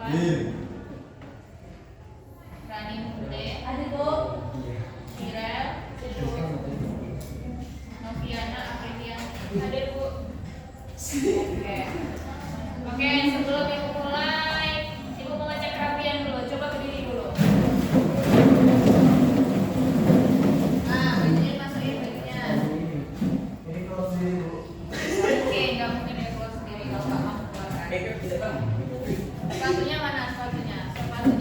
Rani Mute, ada Bu. Mirel, Noviana, Aprilian, ada Bu. Oke. Oke, sebelum Ibu mulai, Ibu mau ngecek kerapian dulu. Coba berdiri dulu. Nah, bajunya masukin bajunya. Ini kalau sendiri Bu. Oke, nggak mungkin ya keluar sendiri kalau nggak mampu keluarkan. Sepatunya mana? Sepatunya mana?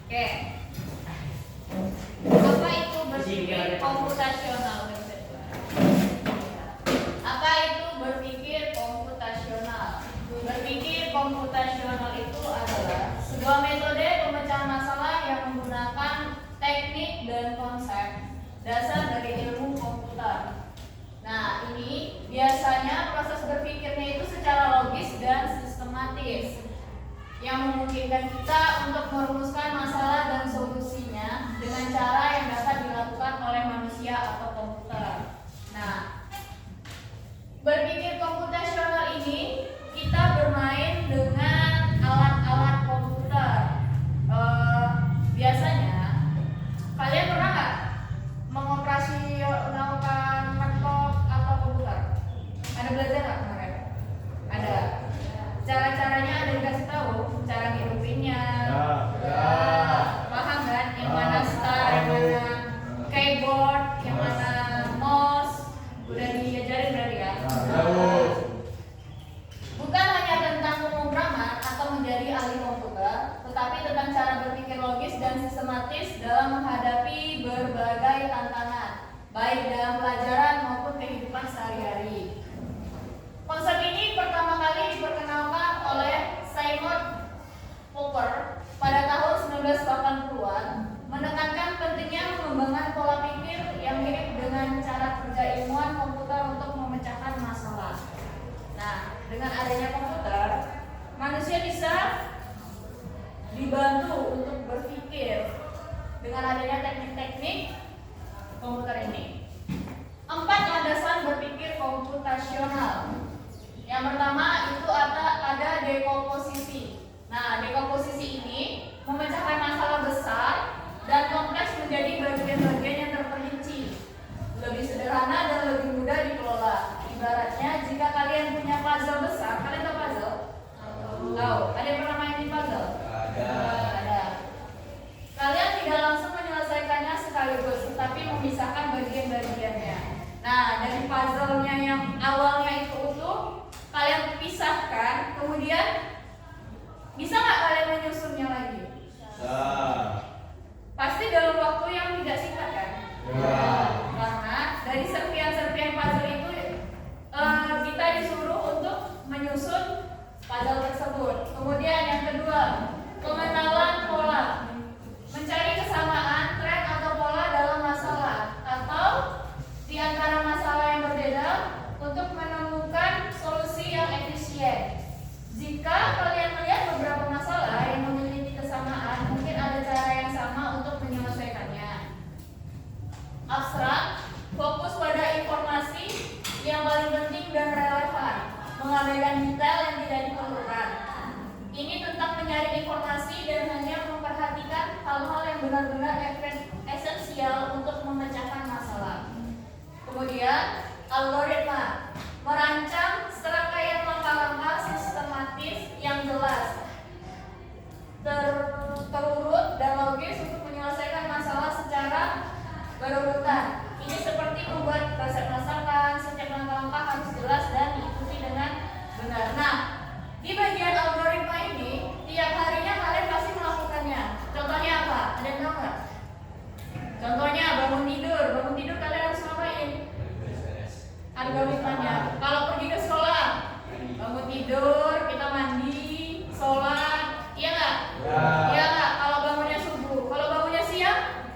Oke. Apa itu berpikir komputasional? Apa itu berpikir komputasional? Berpikir komputasional itu adalah sebuah metode pemecahan masalah yang menggunakan teknik dan konsep dasar dari ilmu komputer. Nah, ini biasanya proses berpikirnya itu secara logis dan sistematis, yang memungkinkan kita untuk merumuskan masalah dan solusinya dengan cara yang dapat dilakukan oleh manusia atau komputer. Nah, berpikir komputasional ini kita bermain dengan alat-alat komputer. Biasanya kalian pernah nggak mengoperasionalkan laptop atau komputer? Ada belajar nggak kemarin? Ada. Cara-caranya ada dikasih tahu, cara ngidupinnya. Paham kan? Yang mana start, yang mana keyboard, yang mana mouse, udah diajarin berarti ya? Bukan hanya tentang pemrograman atau menjadi ahli komputer, tetapi tentang cara berpikir logis dan sistematis dalam menghadapi berbagai tantangan, baik dalam pelajaran maupun kehidupan sehari-hari. Konsep ini pertama kali diperkenalkan oleh Simon Popper pada tahun 1980-an, menekankan pentingnya mengembangkan pola pikir yang mirip dengan cara kerja ilmuwan komputer untuk memecahkan masalah. Nah, dengan adanya komputer, manusia bisa dibantu untuk berpikir dengan adanya teknik-teknik komputer ini. 4 landasan berpikir komputasional. Yang pertama itu ada dekomposisi. Nah, dekomposisi ini memecahkan masalah besar dan kompleks menjadi bagian-bagian yang terperinci, lebih sederhana dan lebih mudah dikelola. Ibaratnya jika kalian punya puzzle besar, kalian tahu puzzle? Tahu? Ada yang pernah mainin puzzle? Ada. Kalian tidak langsung menyelesaikannya sekaligus, tetapi memisahkan bagian-bagiannya. Nah, dari puzzle-nya yang awalnya itu utuh, kalian pisahkan, kemudian bisa nggak kalian menyusunnya lagi? Pasti dalam waktu yang tidak singkat kan? Karena dari serpian-serpian puzzle itu Kemudian yang kedua, pengenalan pola. Mencari kesamaan, tren atau pola dalam masalah atau di antara masalah yang berbeda untuk menemukan solusi yang efisien. Jika kalian melihat beberapa masalah yang memiliki kesamaan, mungkin ada cara yang sama untuk menyelesaikannya. Abstrak, fokus pada informasi yang paling penting dan relevan, mengabaikan detail yang tidak diperlukan. Ini tentang menyaring informasi dan hanya memperhatikan hal-hal yang benar-benar esensial untuk memecahkan masalah. Kemudian, algoritma, merancang serangkaian langkah-langkah sistematis yang jelas, terurut dan logis untuk menyelesaikan masalah secara berurutan. Ini seperti membuat resep masakan, setiap langkah-langkah harus jelas dan diikuti dengan benar. Nah, di bagian algoritma ini, tiap harinya kalian pasti melakukannya. Contohnya apa? Ada yang tahu nggak? Contohnya bangun tidur kalian harus ngapain? Algoritmanya. Kalau pergi ke sekolah, bangun tidur, kita mandi, sholat, iya nggak? Ya. Iya nggak? Kalau bangunnya subuh, kalau bangunnya siang,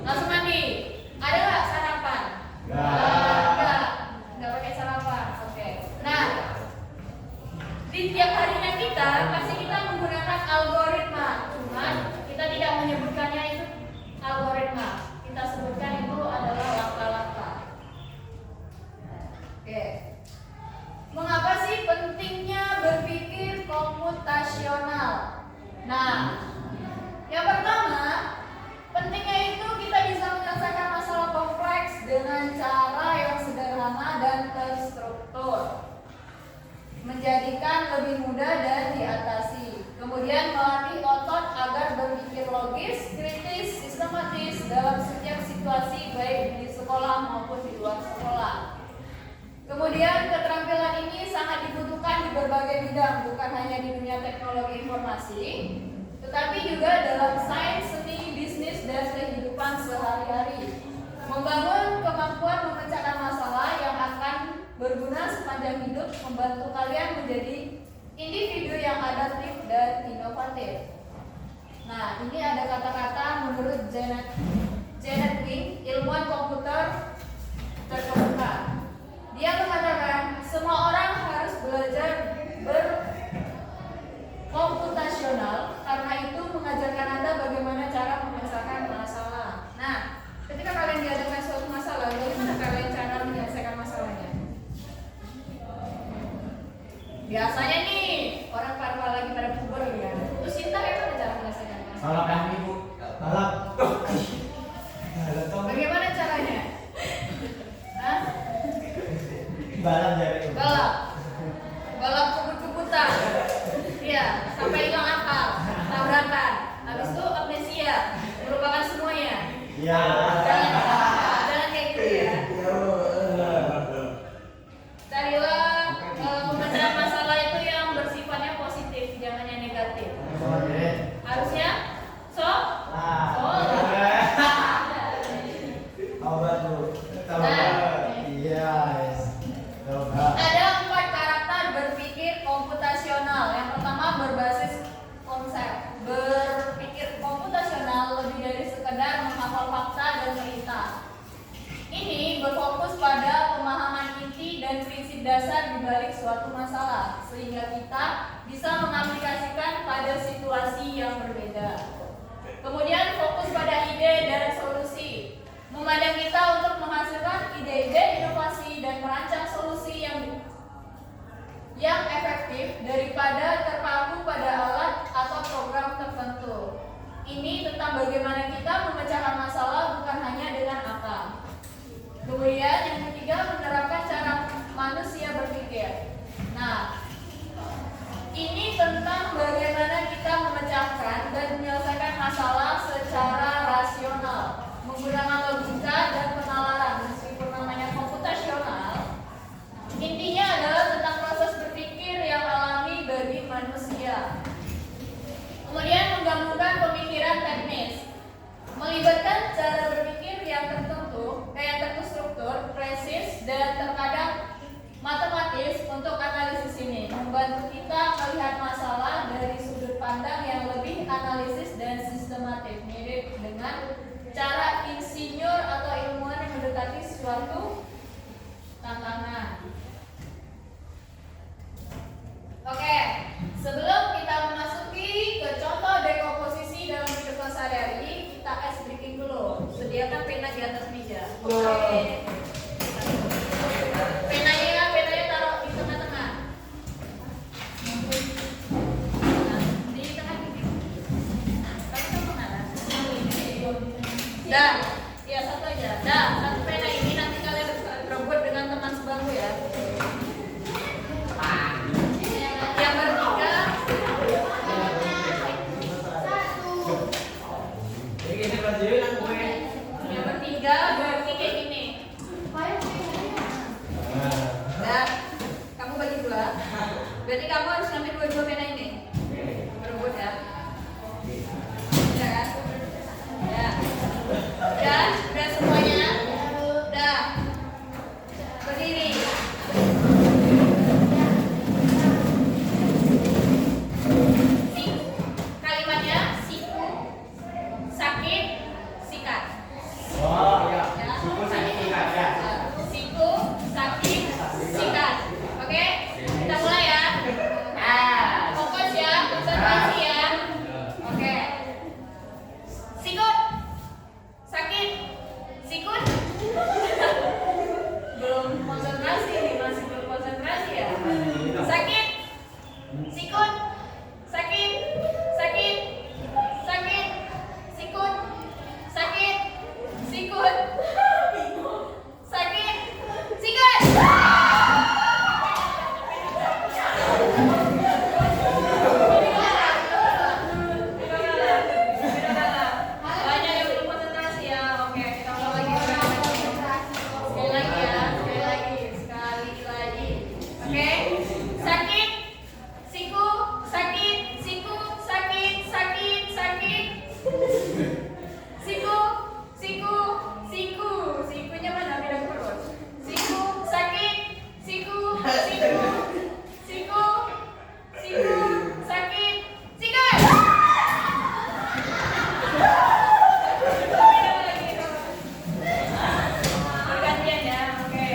langsung mandi. Ada nggak sarapan? Nggak pakai sarapan. Oke. Nah, di tiap harinya kita pasti kita menggunakan algoritma. Cuman kita tidak menyebutkannya itu algoritma. Kita sebutkan itu adalah langkah-langkah. Oke. Mengapa sih pentingnya berpikir komputasional? Nah, yang pertama, pentingnya itu kita bisa menyelesaikan masalah kompleks dengan cara yang sederhana dan terstruktur, menjadikan lebih mudah dan diatasi. Kemudian melatih otot agar berpikir logis, kritis, sistematis dalam setiap situasi baik di sekolah maupun di luar sekolah. Kemudian keterampilan ini sangat dibutuhkan di berbagai bidang, bukan hanya di dunia teknologi informasi, tetapi juga dalam sains, seni, bisnis, dan kehidupan sehari-hari. Membangun kemampuan memecahkan masalah yang akan berguna sepanjang hidup, membantu kalian menjadi individu yang adaptif dan inovatif. Nah, ini ada kata-kata menurut Janet Wing, ilmuwan komputer terkemuka. Dia mengatakan, semua orang harus belajar berkomputasional karena itu mengajarkan Anda bagaimana cara memecahkan masalah. Nah, ketika kalian dihadapkan suatu masalah, bagaimana kalian cara menyelesaikan masalahnya? Biasanya nih, orang lagi pada puber ya. Terus Sinta gimana cara menyelesaikan masalah? Salah kami Bu. Salah. Bagaimana caranya? Hah? Balap dari. Balap kebut-kebutan. Iya, sampai hilang akal, tabrakan. Habis itu amnesia, melupakan semuanya. Iya. Jangan kayak gitu ya. Carilah pemecahan masalah itu yang bersifatnya positif, jangan yang negatif. Harusnya ada 4 karakter berpikir komputasional. Yang pertama berbasis konsep. Berpikir komputasional lebih dari sekedar menghafal fakta dan cerita. Ini berfokus pada pemahaman inti dan prinsip dasar di balik suatu masalah, sehingga kita bisa mengaplikasikan pada situasi yang berbeda. Kemudian fokus pada ide dan solusi, memandang kita untuk menghasilkan ide-ide inovasi dan merancang solusi yang efektif daripada terpaku pada alat atau program tertentu. Ini tentang bagaimana kita memecahkan masalah bukan hanya dengan akal. Kemudian yang ketiga, menerapkan cara manusia berpikir. Nah, ini tentang bagaimana kita memecahkan dan menyelesaikan masalah secara rasional, menggunakan logika dan penalaran. Meskipun namanya membantu kita melihat masalah dari sudut pandang yang lebih analisis dan sistematik, mirip dengan cara insinyur atau ilmuwan yang mendekati suatu tantangan. Oke, sebelum kita memasuki ke contoh dekomposisi dalam kehidupan sehari-hari, kita ice breaking dulu. Sediakan pena di atas meja. Oke. Penanya taruh di tengah-tengah. Nah, di tengah gini. Kamu kan mana? Dah, ya satu aja. Dah, satu pena ini nanti kalian berebut dengan teman sebangku ya. Yang bertiga. Yang bertiga berarti kayak gini. Nah, kamu bagi dua. Berarti kamu harus ngambil dua-dua pena ini. Berebut ya. Ya kan? Ya. Udah semuanya. Udah. Berdiri. Kalimatnya siku, sakit, sikat. Oh iya. Ya. Siku sakit sikat ya. Siku, sakit, sikat. Oke? Kita mulai ya. Fokus ya, konsentrasi ya. Oke. Sikut. Sakit. Sikut. Belum konsentrasi nih, masih belum konsentrasi ya. Sakit. Sikut. Sakit. Sakit. Sakit. Sikut. Sakit. Sikut. Sakit. Sikut. Banyak yang belum konsentrasi ya. Oke, kita ulang lagi. Sekali lagi ya. Sekali lagi. Oke. Sakit. Siku. Sakit. Siku. Sakit. Sakit. Sakit. Siku. Siku. Siku. Sikunya mana? Beda perut. Siku. Sakit. Siku. Siku. Siku. Siku. Sakit. Sikat. Bergantian ya. Oke.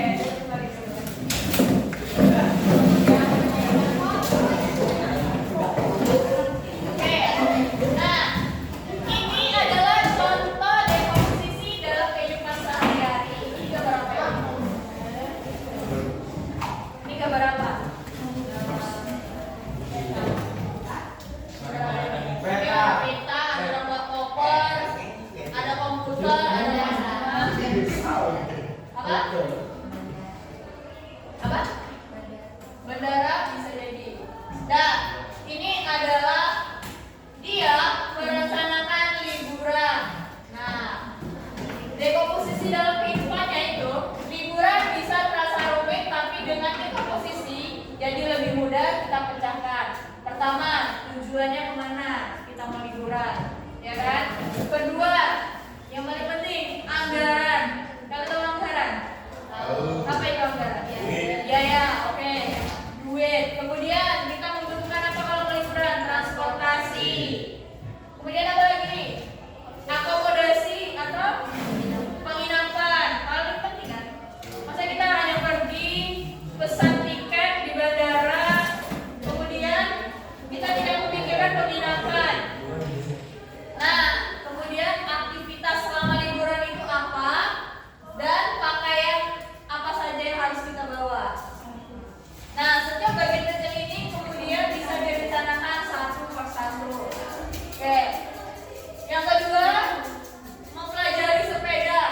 Oke. Nah, ini adalah contoh dekomposisi dalam kehidupan sehari-hari. Ini gambar apa ya? Ini gambar apa? Peta. Peta, ada robot koper, ada komputer, ada apa? Apa? Bandara bisa jadi. Nah, ini adalah dia merencanakan liburan. Nah, dekomposisi dalam kehidupannya itu liburan bisa terasa rumit, tapi dengan dekomposisi jadi lebih mudah kita pecahkan. Pertama, tujuannya kemana? Kita mau liburan, ya kan? Kedua, yang paling penting anggaran. Kalian tahu anggaran? Apa itu anggaran? Biaya, oke. Duit. Kemudian kita membutuhkan apa kalau mau liburan? Transportasi. Kemudian apa lagi? Akomodasi atau penginapan. Paling penting kan? Masa kita hanya pergi pesan tiket di bandara, kemudian kita tidak memikirkan penginapan. Nah, kemudian aktivitas selama liburan itu apa? Dan pakaian apa saja yang harus kita bawa. Nah, setiap bagian kecil ini kemudian bisa direncanakan satu per satu. Oke. Yang kedua, mempelajari sepeda.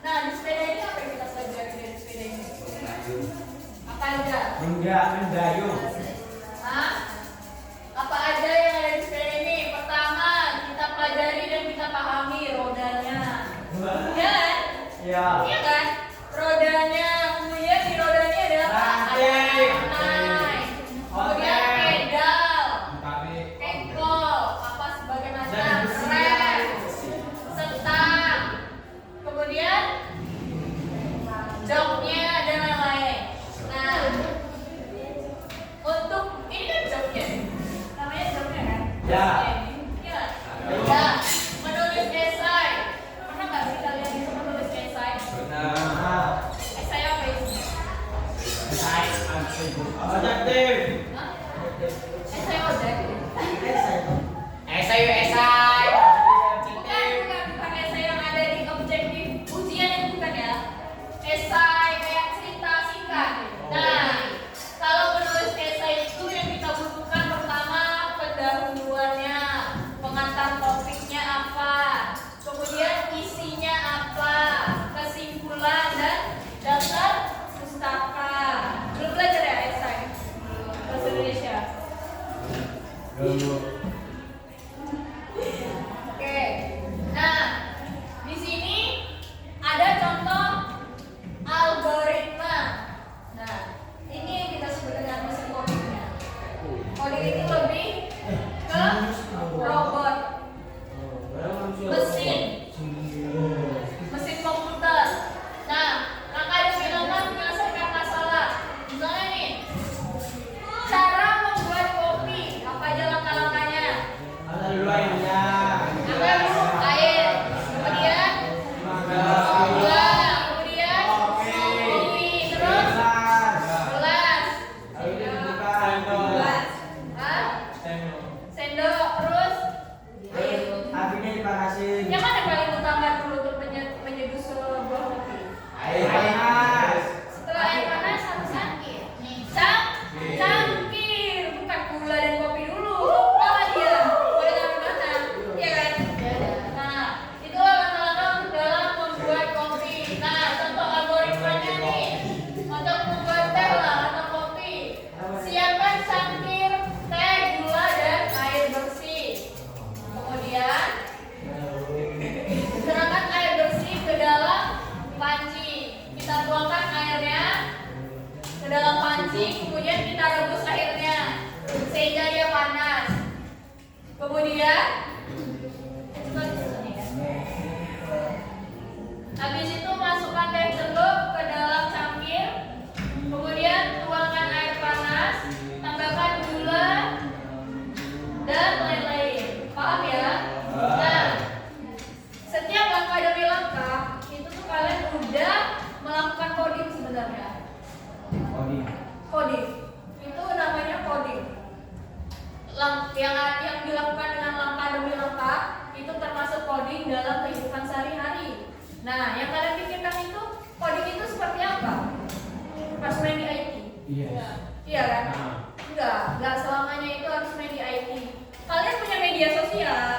Nah, di sepeda ini apa yang kita pelajari dari sepeda ini? Apa aja? Mendayung. Hah? Apa aja yang ada di sepeda ini? Pertama, kita pelajari dan kita pahami rodanya. Ya kan? Ya. Iya kan? Rodanya, kemudian di rodanya ada apa? Ada rantai. Kemudian pedal, engkol, apa sebagai macam rem, setang. Kemudian joknya dan lain-lain. Nah, Adjektif. Hah? Esai ojek. Esai, esai. Bukan esai yang ada di objektif ujian itu bukan ya. Esai kayak cerita singkat. Nah, kalau menulis esai itu yang kita butuhkan pertama pendahuluannya, pengantar topiknya apa, kemudian isinya apa, kesimpulan dan daftar pustaka. Belum belajar ya esai bahasa Indonesia? Oke. Nah, di sini ada contoh algoritma. Nah, ini yang kita sebut dengan mesin codingnya. Coding itu lebih ke robot, mesin komputer. Nah, langkah definisi menyelesaikan masalah. Misalnya nih, cara membuat kopi. Apa aja langkah-langkahnya? Ada dulu airnya. Apa dulu? Air. Kemudian gula. Kemudian kopi. Terus gelas. Hah? Sendok. Terus air. Apinya dipanasin. Yang mana yang paling utama dulu untuk menyeduh sebuah kopi? Air panas. Setelah air panas harus cangkir. Cangkir, bukan gula dan kopi dulu. Lupa dia. Boleh taruh mana? Iya kan? Nah, itulah langkah-langkah dalam membuat kopi. Nah, contoh algoritmanya nih. Untuk membuat teh lah atau kopi. Siapkan cangkir, teh, gula dan air bersih. Kemudian serahkan air bersih ke dalam panci. Kita tuangkan airnya ke dalam panci, kemudian kita rebus airnya sehingga dia panas. Kemudian habis itu masukkan teh celup ke dalam cangkir, kemudian tuangkan air panas, tambahkan gula dan lain-lain. Paham ya? Nah, setiap langkah demi langkah itu tuh kalian udah melakukan coding sebenarnya. Coding itu namanya coding. Yang dilakukan dengan langkah demi langkah itu termasuk coding dalam kehidupan sehari-hari. Nah, yang kalian pikirkan itu coding itu seperti apa? Pas main di IT? Iya kan? Enggak selamanya itu harus main di IT. Kalian punya media sosial,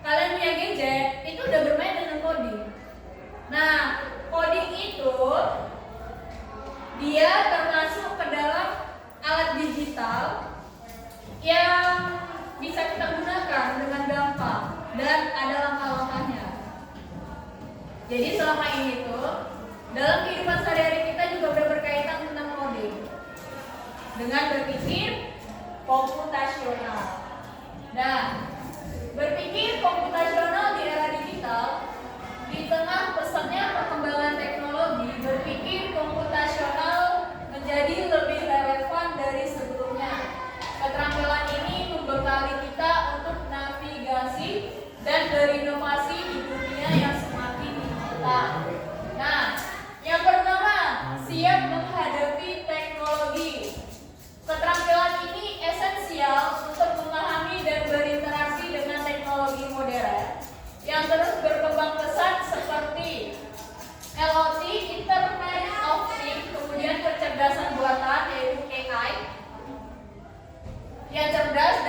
kalian punya gadget, itu udah bermain dengan coding. Nah, coding itu dia termasuk ke dalam alat digital yang bisa kita gunakan dengan gampang dan ada langkah-langkahnya. Jadi selama ini tuh dalam kehidupan sehari-hari